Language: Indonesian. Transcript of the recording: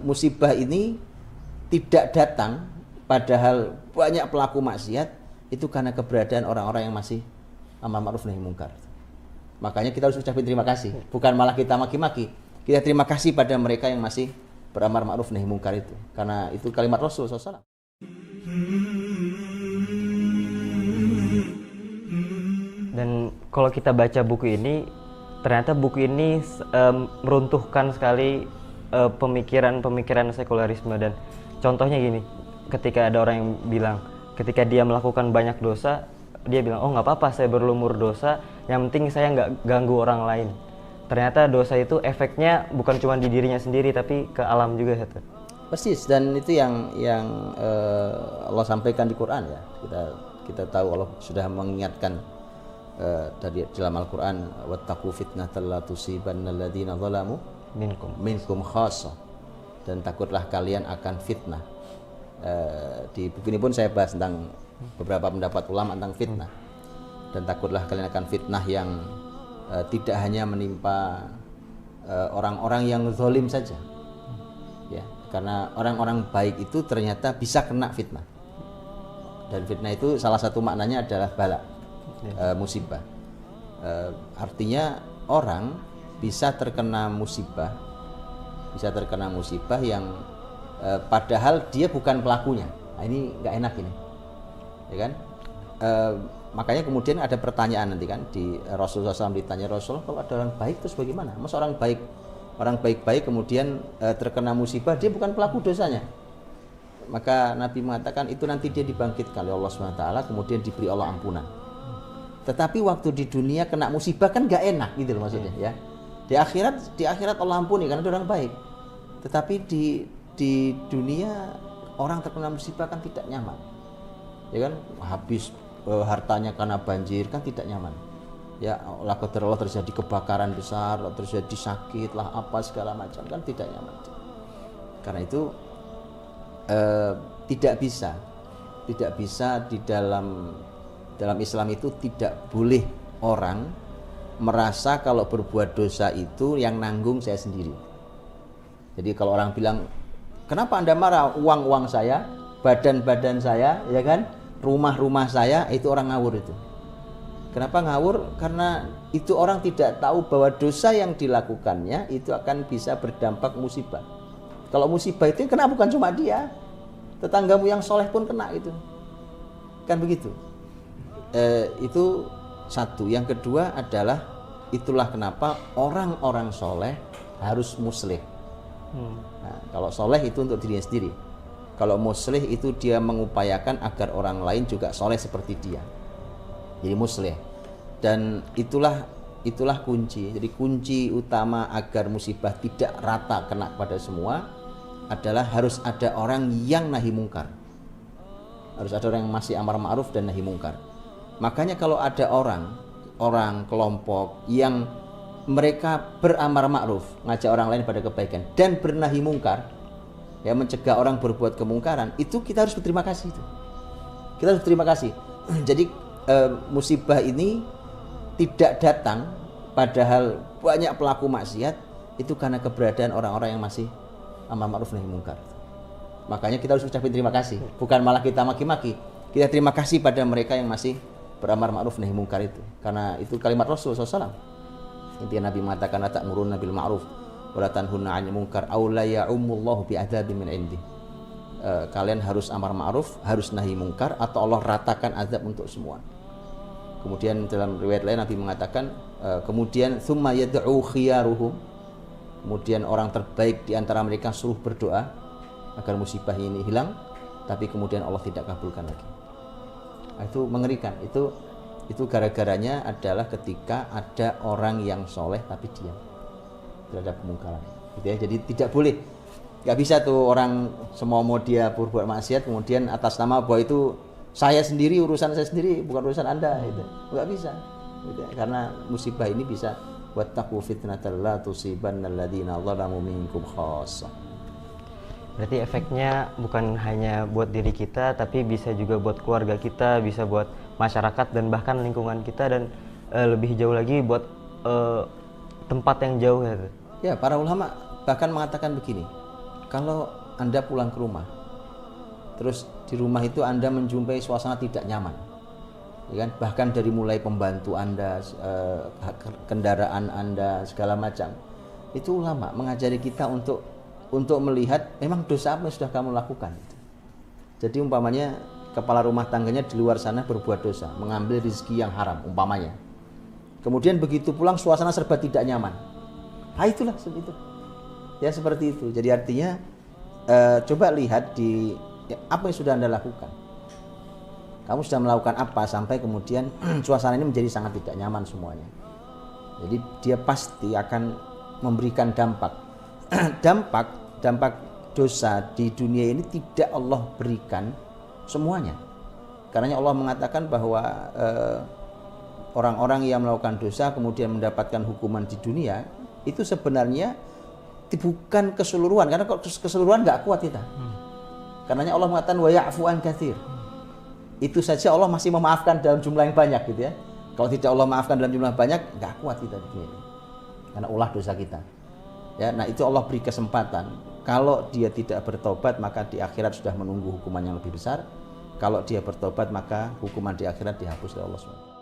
musibah ini tidak datang padahal banyak pelaku maksiat, itu karena keberadaan orang-orang yang masih amar ma'ruf nahi mungkar. Makanya kita harus ucapin terima kasih, bukan malah kita maki-maki. Kita terima kasih pada mereka yang masih beramar ma'ruf nahi mungkar itu, karena itu kalimat Rasul SAW. Dan kalau kita baca buku ini, ternyata buku ini meruntuhkan sekali pemikiran sekularisme. Dan contohnya gini, ketika ada orang yang bilang, ketika dia melakukan banyak dosa, dia bilang, oh nggak apa-apa saya berlumur dosa, yang penting saya nggak ganggu orang lain. Ternyata dosa itu efeknya bukan cuma di dirinya sendiri, tapi ke alam juga. Persis, dan itu yang Allah sampaikan di Quran ya. Kita tahu Allah sudah mengingatkan dari dalam Al-Quran, wattaqu fitnatan la tusibanna alladziina zalamu minkum khassah, dan takutlah kalian akan fitnah. Di buku ini pun saya bahas tentang beberapa pendapat ulama tentang fitnah, dan takutlah kalian akan fitnah yang tidak hanya menimpa orang-orang yang zalim saja ya, karena orang-orang baik itu ternyata bisa kena fitnah, dan fitnah itu salah satu maknanya adalah bala, musibah. Artinya orang bisa terkena musibah yang padahal dia bukan pelakunya. Nah, ini nggak enak ini, ya kan? Makanya kemudian ada pertanyaan nanti kan di Rasulullah SAW, ditanya, Rasulullah kalau ada orang baik terus bagaimana? Masa orang baik kemudian terkena musibah, dia bukan pelaku dosanya? Maka Nabi mengatakan itu nanti dia dibangkitkan oleh Allah SWT, kemudian diberi Allah ampunan. Tetapi waktu di dunia kena musibah kan nggak enak gitu loh maksudnya ya. Di akhirat Allah ampuni karena dia orang baik. Tetapi di dunia orang terkena musibah kan tidak nyaman, ya kan? Habis hartanya karena banjir kan tidak nyaman. Ya Allah terjadi kebakaran besar, terjadi sakit lah apa segala macam kan tidak nyaman. Karena itu tidak bisa di dalam Islam itu tidak boleh orang merasa kalau berbuat dosa itu yang nanggung saya sendiri. Jadi kalau orang bilang, kenapa Anda marah? Uang saya, badan saya, ya kan? Rumah saya, itu orang ngawur itu. Kenapa ngawur? Karena itu orang tidak tahu bahwa dosa yang dilakukannya itu akan bisa berdampak musibah. Kalau musibah itu kena bukan cuma dia, tetanggamu yang soleh pun kena itu. Kan begitu. Itu satu. Yang kedua adalah itulah kenapa orang-orang soleh harus muslih. Nah, kalau soleh itu untuk dirinya sendiri. Kalau muslih itu dia mengupayakan agar orang lain juga soleh seperti dia. Jadi muslih. Dan itulah kunci. Jadi kunci utama agar musibah tidak rata kena pada semua adalah harus ada orang yang nahi mungkar. Harus ada orang yang masih amar ma'ruf dan nahi mungkar. Makanya kalau ada orang kelompok yang mereka beramar ma'ruf, ngajak orang lain pada kebaikan dan bernahi mungkar, ya mencegah orang berbuat kemungkaran, itu kita harus berterima kasih itu. Kita harus berterima kasih. Jadi musibah ini tidak datang padahal banyak pelaku maksiat, itu karena keberadaan orang-orang yang masih amar ma'ruf nahi mungkar. Makanya kita harus ucapin terima kasih, bukan malah kita maki-maki. Kita terima kasih pada mereka yang masih beramar ma'ruf nahi mungkar itu, karena itu kalimat Rasul SAW. Intinya Nabi mengatakan, la ta'muruna bil ma'ruf wa la tanhuna 'anil munkar aw la ya'umullahu bi'adzabin min 'indih. Kalian harus amar ma'ruf, harus nahi mungkar, atau Allah ratakan azab untuk semua. Kemudian dalam riwayat lain Nabi mengatakan, kemudian tsumma yad'u khiyaruhum, kemudian orang terbaik di antara mereka suruh berdoa agar musibah ini hilang, tapi kemudian Allah tidak kabulkan lagi. Nah, itu mengerikan. Itu gara-garanya adalah ketika ada orang yang soleh tapi diam terhadap kemungkaran, gitu ya. Jadi tidak boleh, nggak bisa tuh orang semua mau dia berbuat maksiat kemudian atas nama bahwa itu saya sendiri, urusan saya sendiri, bukan urusan Anda, gitu. Nggak bisa, gitu ya. Karena musibah ini bisa wattaqu fitnatan la tusibanna alladziina zalamu minkum khassah. Berarti efeknya bukan hanya buat diri kita, tapi bisa juga buat keluarga kita, bisa buat masyarakat dan bahkan lingkungan kita, dan lebih jauh lagi buat tempat yang jauh. Ya, para ulama bahkan mengatakan begini, Kalau Anda pulang ke rumah, terus di rumah itu Anda menjumpai suasana tidak nyaman, ya kan? Bahkan dari mulai pembantu Anda, kendaraan Anda, segala macam, itu ulama mengajari kita untuk melihat memang dosa apa yang sudah kamu lakukan. Jadi umpamanya kepala rumah tangganya di luar sana berbuat dosa, mengambil rezeki yang haram umpamanya. Kemudian begitu pulang suasana serba tidak nyaman. Ah itulah seperti itu. Ya seperti itu. Jadi artinya coba lihat di apa yang sudah Anda lakukan. Kamu sudah melakukan apa sampai kemudian suasana ini menjadi sangat tidak nyaman semuanya. Jadi dia pasti akan memberikan dampak. dampak dosa di dunia ini tidak Allah berikan semuanya. Karena Allah mengatakan bahwa orang-orang yang melakukan dosa kemudian mendapatkan hukuman di dunia itu sebenarnya bukan keseluruhan, karena kalau keseluruhan nggak kuat kita. Karenanya Allah mengatakan wa ya'fu an katsir. Itu saja Allah masih memaafkan dalam jumlah yang banyak gitu ya. Kalau tidak Allah maafkan dalam jumlah banyak, nggak kuat kita di dunia ini. Karena ulah dosa kita. Ya, nah itu Allah beri kesempatan. Kalau dia tidak bertobat maka di akhirat sudah menunggu hukuman yang lebih besar. Kalau dia bertobat maka hukuman di akhirat dihapus oleh Allah SWT.